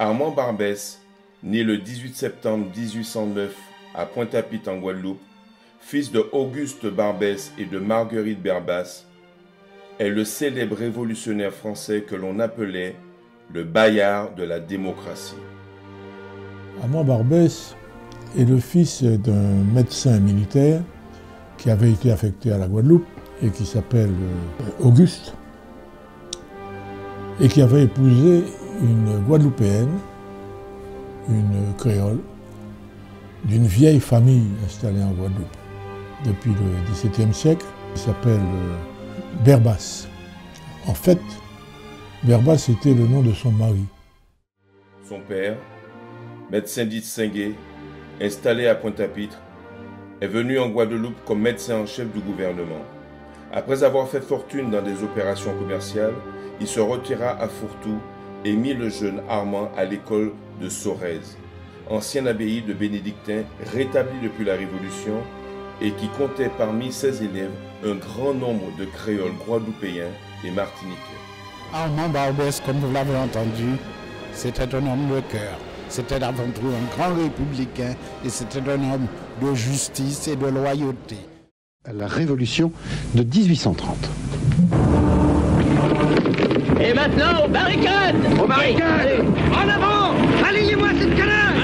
Armand Barbès, né le 18 septembre 1809 à Pointe-à-Pitre en Guadeloupe, fils de Auguste Barbès et de Marguerite Berbas, est le célèbre révolutionnaire français que l'on appelait le Bayard de la démocratie. Armand Barbès est le fils d'un médecin militaire qui avait été affecté à la Guadeloupe et qui s'appelle Auguste et qui avait épousé une Guadeloupéenne, une créole, d'une vieille famille installée en Guadeloupe depuis le XVIIe siècle, qui s'appelle Berbas. En fait, Berbas était le nom de son mari. Son père, médecin distingué, installé à Pointe-à-Pitre, est venu en Guadeloupe comme médecin en chef du gouvernement. Après avoir fait fortune dans des opérations commerciales, il se retira à Fourtou et mit le jeune Armand à l'école de Sorez, ancienne abbaye de bénédictins rétablie depuis la Révolution et qui comptait parmi ses élèves un grand nombre de créoles guadeloupéens et martiniquais. Armand Barbès, comme vous l'avez entendu, c'était un homme de cœur. C'était avant tout un grand républicain et c'était un homme de justice et de loyauté. La révolution de 1830. Et maintenant, aux barricades! Aux barricades! En avant! Alignez-moi cette canard!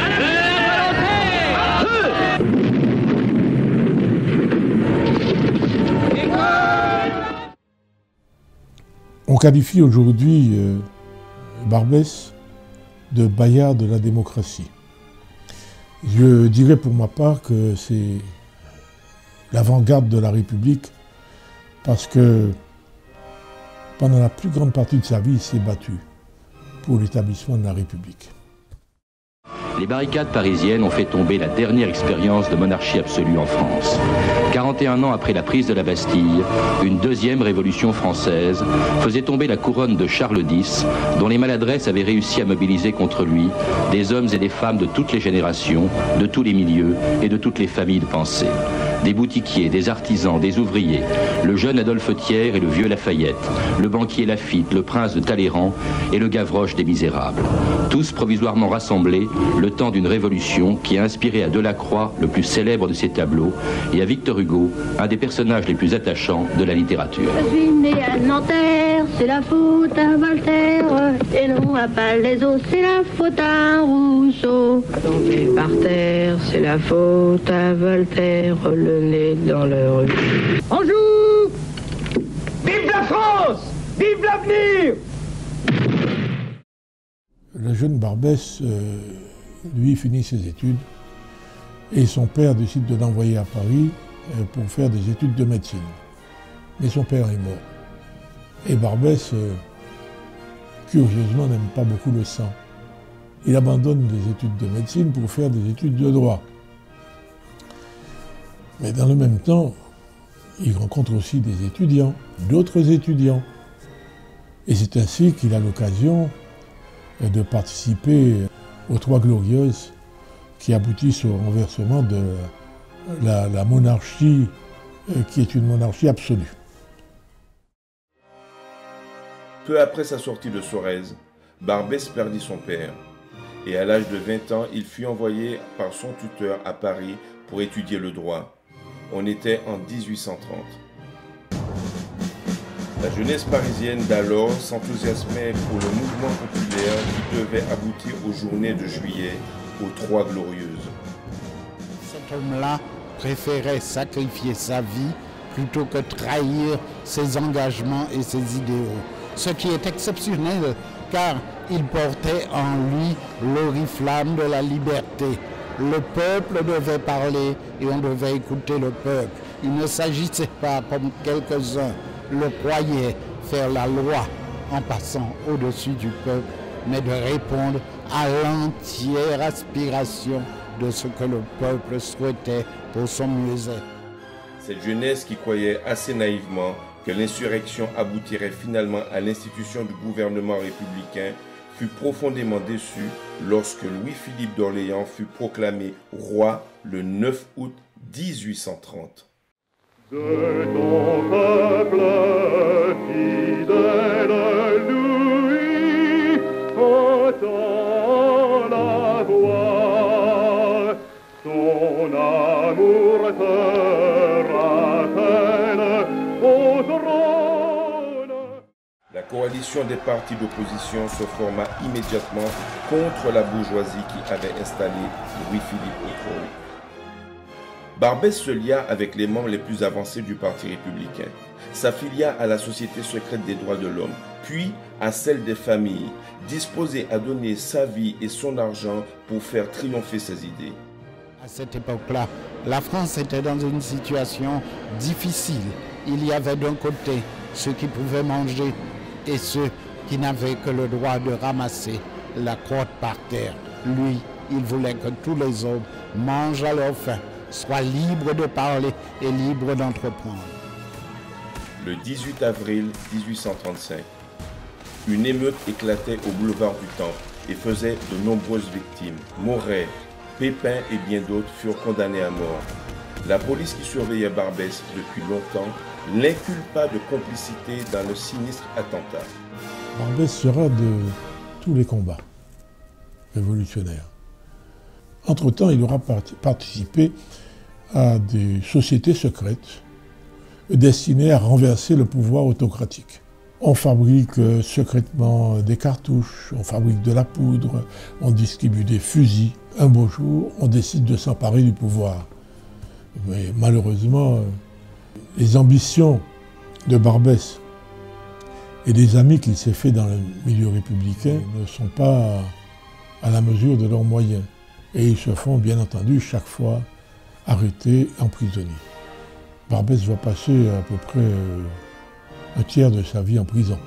On qualifie aujourd'hui Barbès de Bayard de la démocratie. Je dirais pour ma part que c'est l'avant-garde de la République parce que pendant la plus grande partie de sa vie, il s'est battu pour l'établissement de la République. Les barricades parisiennes ont fait tomber la dernière expérience de monarchie absolue en France. 41 ans après la prise de la Bastille, une deuxième révolution française faisait tomber la couronne de Charles X, dont les maladresses avaient réussi à mobiliser contre lui des hommes et des femmes de toutes les générations, de tous les milieux et de toutes les familles de pensée. Des boutiquiers, des artisans, des ouvriers, le jeune Adolphe Thiers et le vieux Lafayette, le banquier Laffitte, le prince de Talleyrand et le Gavroche des Misérables. Tous provisoirement rassemblés le temps d'une révolution qui a inspiré à Delacroix le plus célèbre de ses tableaux et à Victor Hugo un des personnages les plus attachants de la littérature. Je suis né à Nanterre, c'est la faute à Voltaire, et non à Palaiseau, c'est la faute à Rousseau. Tombé par terre, c'est la faute à Voltaire, le nez dans le rue. On joue! Vive la France! Vive l'avenir! Le jeune Barbès, lui, finit ses études et son père décide de l'envoyer à Paris pour faire des études de médecine. Mais son père est mort. Et Barbès, curieusement, n'aime pas beaucoup le sang. Il abandonne les études de médecine pour faire des études de droit. Mais dans le même temps, il rencontre aussi des étudiants, d'autres étudiants. Et c'est ainsi qu'il a l'occasion de participer aux Trois Glorieuses qui aboutissent au renversement de la monarchie qui est une monarchie absolue. Peu après sa sortie de Sorez, Barbès perdit son père et à l'âge de 20 ans, il fut envoyé par son tuteur à Paris pour étudier le droit. On était en 1830. La jeunesse parisienne d'alors s'enthousiasmait pour le mouvement populaire qui devait aboutir aux journées de juillet, aux Trois Glorieuses. Cet homme-là préférait sacrifier sa vie plutôt que trahir ses engagements et ses idéaux. Ce qui est exceptionnel car il portait en lui l'oriflamme de la liberté. Le peuple devait parler et on devait écouter le peuple. Il ne s'agissait pas, comme quelques-uns le croyaient, faire la loi en passant au-dessus du peuple, mais de répondre à l'entière aspiration de ce que le peuple souhaitait pour son mieux-être. Cette jeunesse qui croyait assez naïvement que l'insurrection aboutirait finalement à l'institution du gouvernement républicain fut profondément déçue lorsque Louis-Philippe d'Orléans fut proclamé roi le 9 août 1830. De ton peuple fidèle Louis, entends l'opposition des partis d'opposition se forma immédiatement contre la bourgeoisie qui avait installé Louis-Philippe au trône. Barbès se lia avec les membres les plus avancés du Parti républicain, s'affilia à la Société secrète des droits de l'homme, puis à celle des familles, disposé à donner sa vie et son argent pour faire triompher ses idées. À cette époque-là, la France était dans une situation difficile. Il y avait d'un côté ceux qui pouvaient manger et ceux qui n'avaient que le droit de ramasser la crotte par terre. Lui, il voulait que tous les hommes mangent à leur faim, soient libres de parler et libres d'entreprendre. Le 18 avril 1835, une émeute éclatait au boulevard du Temple et faisait de nombreuses victimes. Moret, Pépin et bien d'autres furent condamnés à mort. La police qui surveillait Barbès depuis longtemps l'inculpa de complicité dans le sinistre attentat. Barbès sera de tous les combats révolutionnaires. Entre-temps, il aura participé à des sociétés secrètes destinées à renverser le pouvoir autocratique. On fabrique secrètement des cartouches, on fabrique de la poudre, on distribue des fusils. Un beau jour, on décide de s'emparer du pouvoir. Mais malheureusement, les ambitions de Barbès et des amis qu'il s'est fait dans le milieu républicain ne sont pas à la mesure de leurs moyens. Et ils se font, bien entendu, chaque fois arrêter, emprisonnés. Barbès va passer à peu près un tiers de sa vie en prison.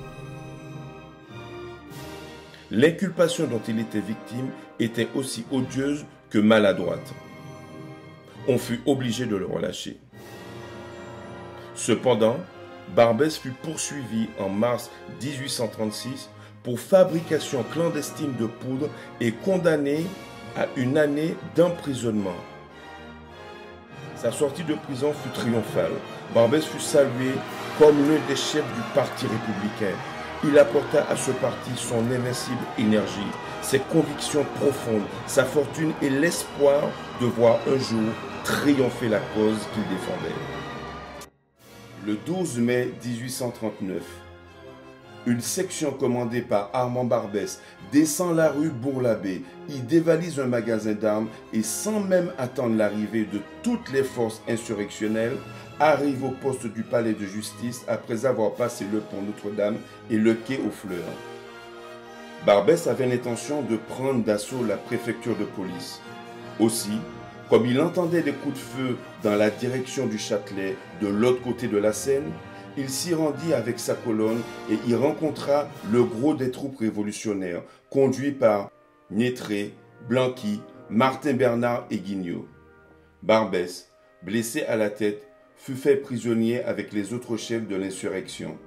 L'inculpation dont il était victime était aussi odieuse que maladroite. On fut obligé de le relâcher. Cependant, Barbès fut poursuivi en mars 1836 pour fabrication clandestine de poudre et condamné à une année d'emprisonnement. Sa sortie de prison fut triomphale. Barbès fut salué comme l'un des chefs du Parti républicain. Il apporta à ce parti son invincible énergie, ses convictions profondes, sa fortune et l'espoir de voir un jour triompher la cause qu'il défendait. Le 12 mai 1839, une section commandée par Armand Barbès descend la rue Bourg-l'Abbé, y dévalise un magasin d'armes et sans même attendre l'arrivée de toutes les forces insurrectionnelles, arrive au poste du palais de justice après avoir passé le pont Notre-Dame et le quai aux Fleurs. Barbès avait l'intention de prendre d'assaut la préfecture de police. Aussi, comme il entendait des coups de feu dans la direction du Châtelet de l'autre côté de la Seine, il s'y rendit avec sa colonne et y rencontra le gros des troupes révolutionnaires, conduits par Nétré, Blanqui, Martin Bernard et Guignot. Barbès, blessé à la tête, fut fait prisonnier avec les autres chefs de l'insurrection.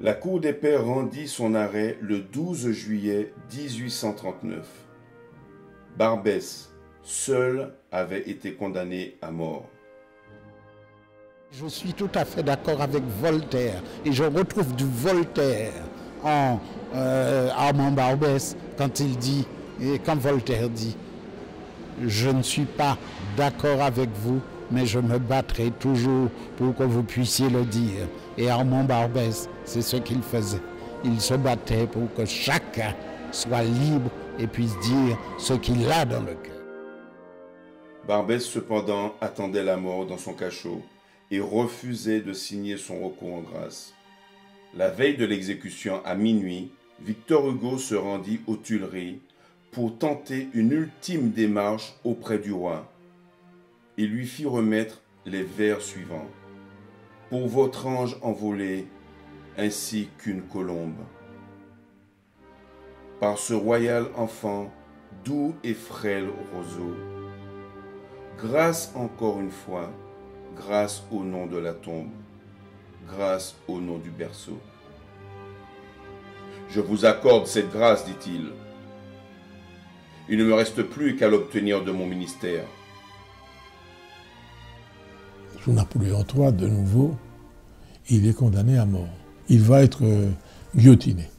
La Cour des Pairs rendit son arrêt le 12 juillet 1839. Barbès, seul, avait été condamné à mort. Je suis tout à fait d'accord avec Voltaire et je retrouve du Voltaire en Armand Barbès quand il dit, et quand Voltaire dit « Je ne suis pas d'accord avec vous, mais je me battrai toujours pour que vous puissiez le dire. » Et Armand Barbès, c'est ce qu'il faisait. Il se battait pour que chacun soit libre et puisse dire ce qu'il a dans le cœur. Barbès, cependant, attendait la mort dans son cachot et refusait de signer son recours en grâce. La veille de l'exécution, à minuit, Victor Hugo se rendit aux Tuileries pour tenter une ultime démarche auprès du roi. Il lui fit remettre les vers suivants. « Pour votre ange envolé, ainsi qu'une colombe. Par ce royal enfant, doux et frêle roseau, grâce encore une fois, grâce au nom de la tombe, grâce au nom du berceau. Je vous accorde cette grâce, dit-il. Il ne me reste plus qu'à l'obtenir de mon ministère. » Sous Napoléon III, de nouveau, il est condamné à mort. Il va être guillotiné.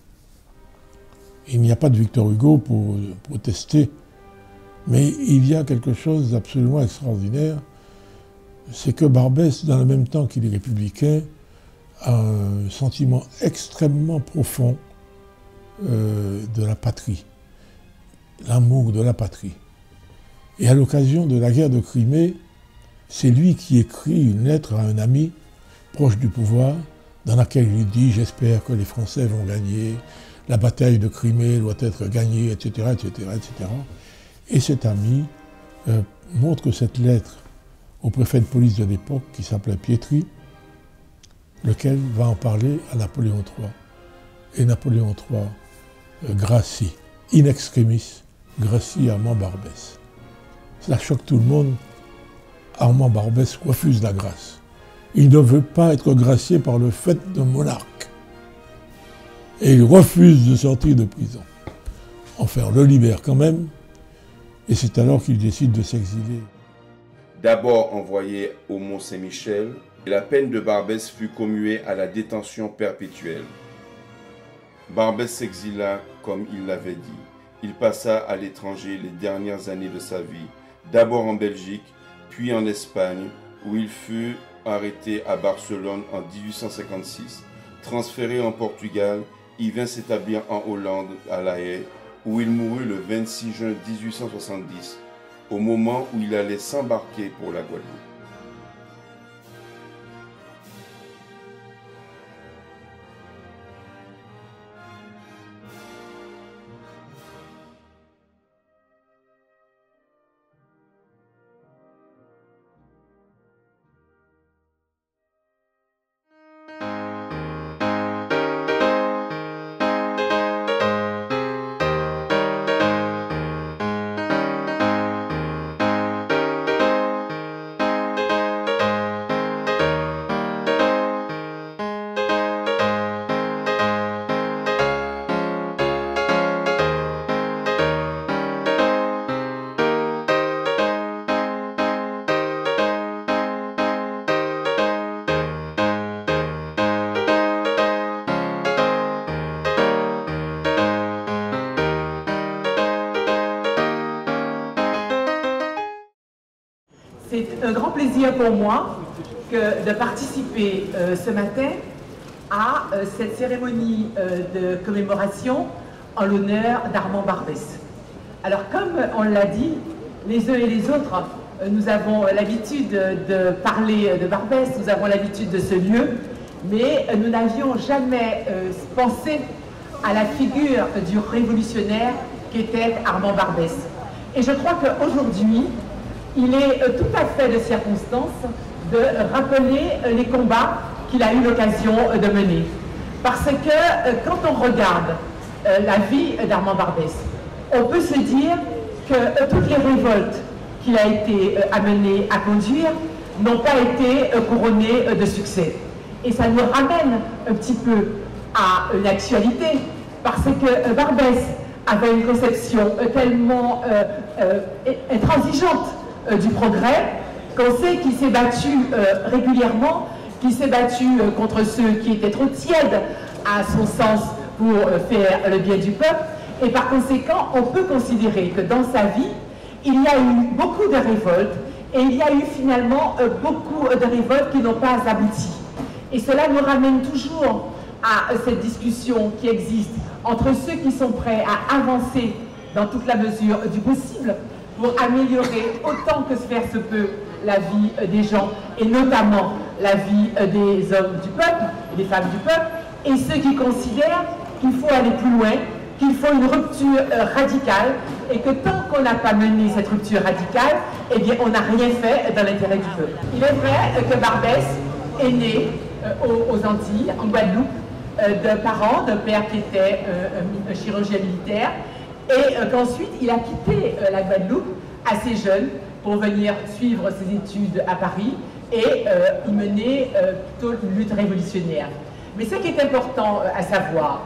Il n'y a pas de Victor Hugo pour protester, mais il y a quelque chose d'absolument extraordinaire, c'est que Barbès, dans le même temps qu'il est républicain, un sentiment extrêmement profond de la patrie, l'amour de la patrie. Et à l'occasion de la guerre de Crimée, c'est lui qui écrit une lettre à un ami proche du pouvoir, dans laquelle il dit « J'espère que les Français vont gagner, la bataille de Crimée doit être gagnée, etc. etc., etc. » Et cet ami montre cette lettre au préfet de police de l'époque, qui s'appelait Pietri, lequel va en parler à Napoléon III. Et Napoléon III gracie, in extremis, gracie Armand Barbès. Cela choque tout le monde. Armand Barbès refuse la grâce. Il ne veut pas être gracié par le fait d'un monarque. Et il refuse de sortir de prison. Enfin, on le libère quand même. Et c'est alors qu'il décide de s'exiler. D'abord envoyé au Mont-Saint-Michel, la peine de Barbès fut commuée à la détention perpétuelle. Barbès s'exila comme il l'avait dit. Il passa à l'étranger les dernières années de sa vie, d'abord en Belgique, puis en Espagne, où il fut arrêté à Barcelone en 1856. Transféré en Portugal, il vint s'établir en Hollande, à La Haye, où il mourut le 26 juin 1870, au moment où il allait s'embarquer pour la Guadeloupe. C'est un grand plaisir pour moi de participer ce matin à cette cérémonie de commémoration en l'honneur d'Armand Barbès. Alors comme on l'a dit, les uns et les autres, nous avons l'habitude de parler de Barbès, nous avons l'habitude de ce lieu, mais nous n'avions jamais pensé à la figure du révolutionnaire qu'était Armand Barbès. Et je crois qu'aujourd'hui, il est tout à fait de circonstance de rappeler les combats qu'il a eu l'occasion de mener. Parce que quand on regarde la vie d'Armand Barbès, on peut se dire que toutes les révoltes qu'il a été amené à conduire n'ont pas été couronnées de succès. Et ça nous ramène un petit peu à une actualité, parce que Barbès avait une conception tellement intransigeante du progrès, qu'on sait qu'il s'est battu régulièrement, qu'il s'est battu contre ceux qui étaient trop tièdes à son sens pour faire le bien du peuple, et par conséquent, on peut considérer que dans sa vie, il y a eu beaucoup de révoltes, et il y a eu finalement beaucoup de révoltes qui n'ont pas abouti. Et cela nous ramène toujours à cette discussion qui existe entre ceux qui sont prêts à avancer dans toute la mesure du possible, pour améliorer autant que faire se peut la vie des gens, et notamment la vie des hommes du peuple, et des femmes du peuple, et ceux qui considèrent qu'il faut aller plus loin, qu'il faut une rupture radicale, et que tant qu'on n'a pas mené cette rupture radicale, eh bien on n'a rien fait dans l'intérêt du peuple. Il est vrai que Barbès est né aux Antilles, en Guadeloupe, de parents, d'un père qui était un chirurgien militaire, et qu'ensuite il a quitté la Guadeloupe assez jeune pour venir suivre ses études à Paris et y mener plutôt une lutte révolutionnaire. Mais ce qui est important à savoir,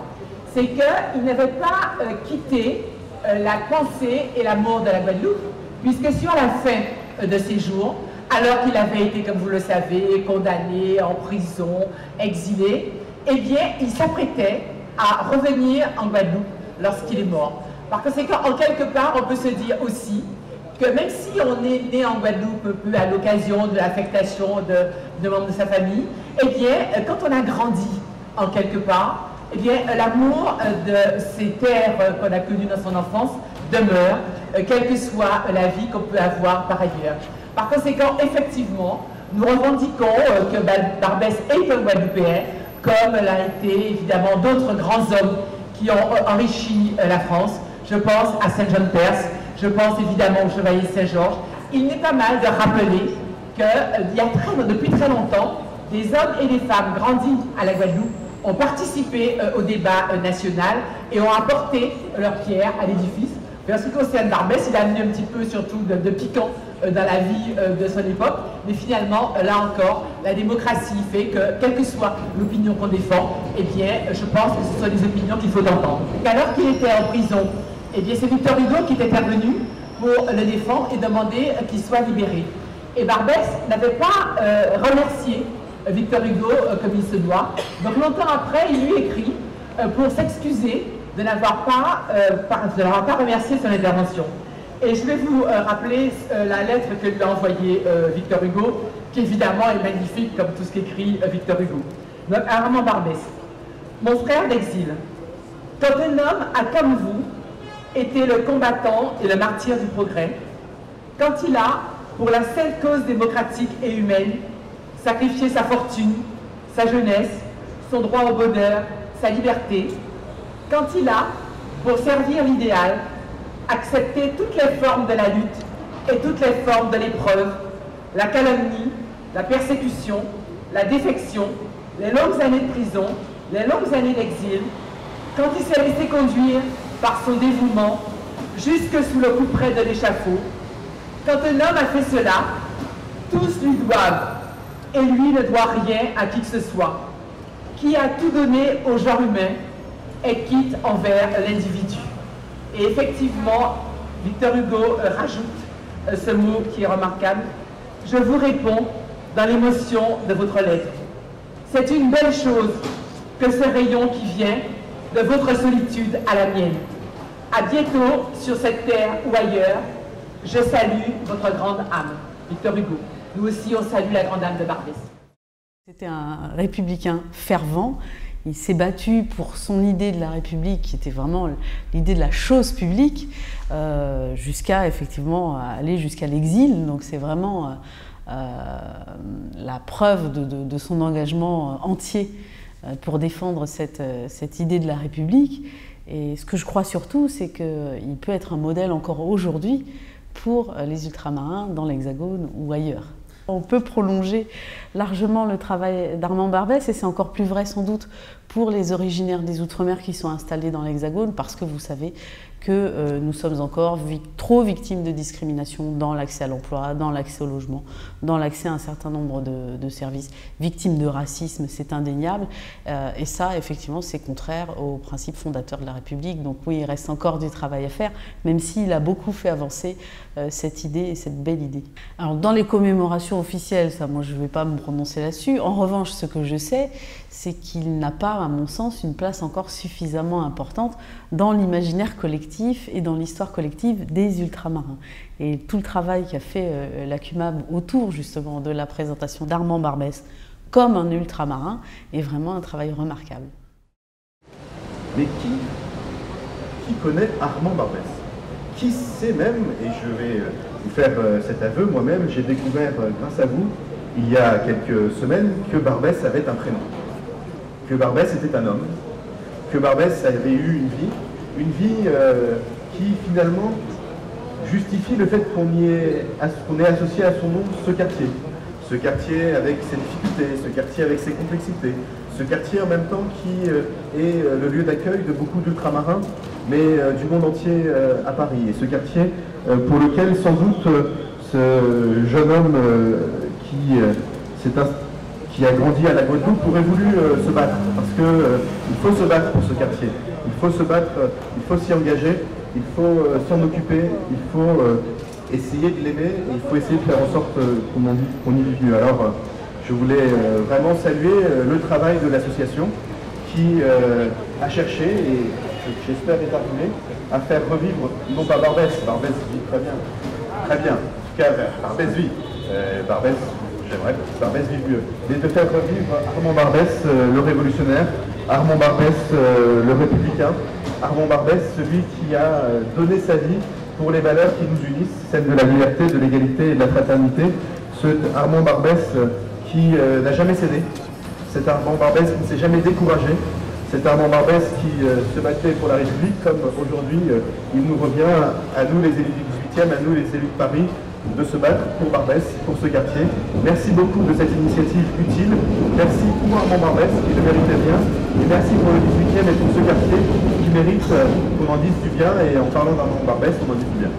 c'est qu'il n'avait pas quitté la pensée et l'amour de la Guadeloupe, puisque sur la fin de ses jours, alors qu'il avait été, comme vous le savez, condamné, en prison, exilé, eh bien, il s'apprêtait à revenir en Guadeloupe lorsqu'il est mort. Par conséquent, en quelque part, on peut se dire aussi que même si on est né en Guadeloupe peu à l'occasion de l'affectation de membres de sa famille, eh bien, quand on a grandi en quelque part, eh bien, l'amour de ces terres qu'on a connues dans son enfance demeure, quelle que soit la vie qu'on peut avoir par ailleurs. Par conséquent, effectivement, nous revendiquons que Barbès est un Guadeloupéen, comme l'a été évidemment d'autres grands hommes qui ont enrichi la France. Je pense à Saint-Jean-de-Perse, je pense évidemment au Chevalier Saint-Georges. Il n'est pas mal de rappeler que depuis très longtemps, des hommes et des femmes grandis à la Guadeloupe ont participé au débat national et ont apporté leur pierre à l'édifice. En ce qui concerne Barbès, il a amené un petit peu surtout de piquant dans la vie de son époque, mais finalement, là encore, la démocratie fait que, quelle que soit l'opinion qu'on défend, eh bien, je pense que ce sont des opinions qu'il faut entendre. Alors qu'il était en prison, eh bien, c'est Victor Hugo qui est intervenu pour le défendre et demander qu'il soit libéré. Et Barbès n'avait pas remercié Victor Hugo comme il se doit. Donc longtemps après, il lui écrit pour s'excuser de n'avoir pas remercié son intervention. Et je vais vous rappeler la lettre que lui a envoyée Victor Hugo, qui évidemment est magnifique comme tout ce qu'écrit Victor Hugo. Donc, Armand Barbès. Mon frère d'exil, quand un homme a comme vous été le combattant et le martyr du progrès, quand il a, pour la seule cause démocratique et humaine, sacrifié sa fortune, sa jeunesse, son droit au bonheur, sa liberté, quand il a, pour servir l'idéal, accepté toutes les formes de la lutte et toutes les formes de l'épreuve, la calomnie, la persécution, la défection, les longues années de prison, les longues années d'exil, quand il s'est laissé conduire par son dévouement jusque sous le couperet de l'échafaud, quand un homme a fait cela, tous lui doivent, et lui ne doit rien à qui que ce soit, qui a tout donné au genre humain et quitte envers l'individu. Et effectivement, Victor Hugo rajoute ce mot qui est remarquable. Je vous réponds dans l'émotion de votre lettre. C'est une belle chose que ce rayon qui vient de votre solitude à la mienne. À bientôt sur cette terre ou ailleurs. Je salue votre grande âme. Victor Hugo. Nous aussi, on salue la grande âme de Barbès. C'était un républicain fervent. Il s'est battu pour son idée de la République, qui était vraiment l'idée de la chose publique, jusqu'à effectivement aller jusqu'à l'exil. Donc c'est vraiment la preuve de son engagement entier pour défendre cette idée de la République. Et ce que je crois surtout, c'est qu'il peut être un modèle encore aujourd'hui pour les ultramarins dans l'Hexagone ou ailleurs. On peut prolonger largement le travail d'Armand Barbès, et c'est encore plus vrai sans doute pour les originaires des Outre-mer qui sont installés dans l'Hexagone, parce que vous savez que nous sommes encore trop victimes de discrimination dans l'accès à l'emploi, dans l'accès au logement, dans l'accès à un certain nombre de services, victimes de racisme, c'est indéniable, et ça effectivement c'est contraire aux principes fondateurs de la République. Donc oui, il reste encore du travail à faire, même s'il a beaucoup fait avancer cette idée et cette belle idée. Alors dans les commémorations officielles, ça moi je ne vais pas me prononcer là-dessus. En revanche, ce que je sais, c'est qu'il n'a pas, à mon sens, une place encore suffisamment importante dans l'imaginaire collectif et dans l'histoire collective des ultramarins. Et tout le travail qu'a fait la CUMAB autour justement de la présentation d'Armand Barbès comme un ultramarin est vraiment un travail remarquable. Mais qui connaît Armand Barbès? Qui sait même, et je vais vous faire cet aveu, moi-même, j'ai découvert grâce à vous, il y a quelques semaines, que Barbès avait un prénom. Que Barbès était un homme, que Barbès avait eu une vie qui finalement justifie le fait qu'on ait associé à son nom ce quartier avec ses difficultés, ce quartier avec ses complexités, ce quartier en même temps qui est le lieu d'accueil de beaucoup d'ultramarins, mais du monde entier à Paris. Et ce quartier pour lequel sans doute ce jeune homme qui a grandi à la Guadeloupe aurait voulu se battre, parce qu'il faut se battre pour ce quartier, il faut se battre, il faut s'y engager, il faut s'en occuper, il faut essayer de l'aimer, et il faut essayer de faire en sorte qu'on y vive mieux. Alors je voulais vraiment saluer le travail de l'association qui a cherché, et j'espère est arrivé, à faire revivre, non pas Barbès vit très bien, Très bien. En tout cas, Barbès vit. Barbès, j'aimerais que Barbès vive mieux. Et de faire revivre Armand Barbès, le révolutionnaire, Armand Barbès, le républicain, Armand Barbès, celui qui a donné sa vie pour les valeurs qui nous unissent, celles de la liberté, de l'égalité et de la fraternité. Ce Armand Barbès qui n'a jamais cédé. C'est Armand Barbès qui ne s'est jamais découragé. C'est Armand Barbès qui se battait pour la République, comme aujourd'hui il nous revient à nous les élus du 18e, à nous les élus de Paris, de se battre pour Barbès, pour ce quartier. Merci beaucoup de cette initiative utile. Merci pour Armand Barbès qui le méritait bien. Et merci pour le 18e et pour ce quartier qui mérite qu'on en dise du bien. Et en parlant d'Armand Barbès, on en dit du bien.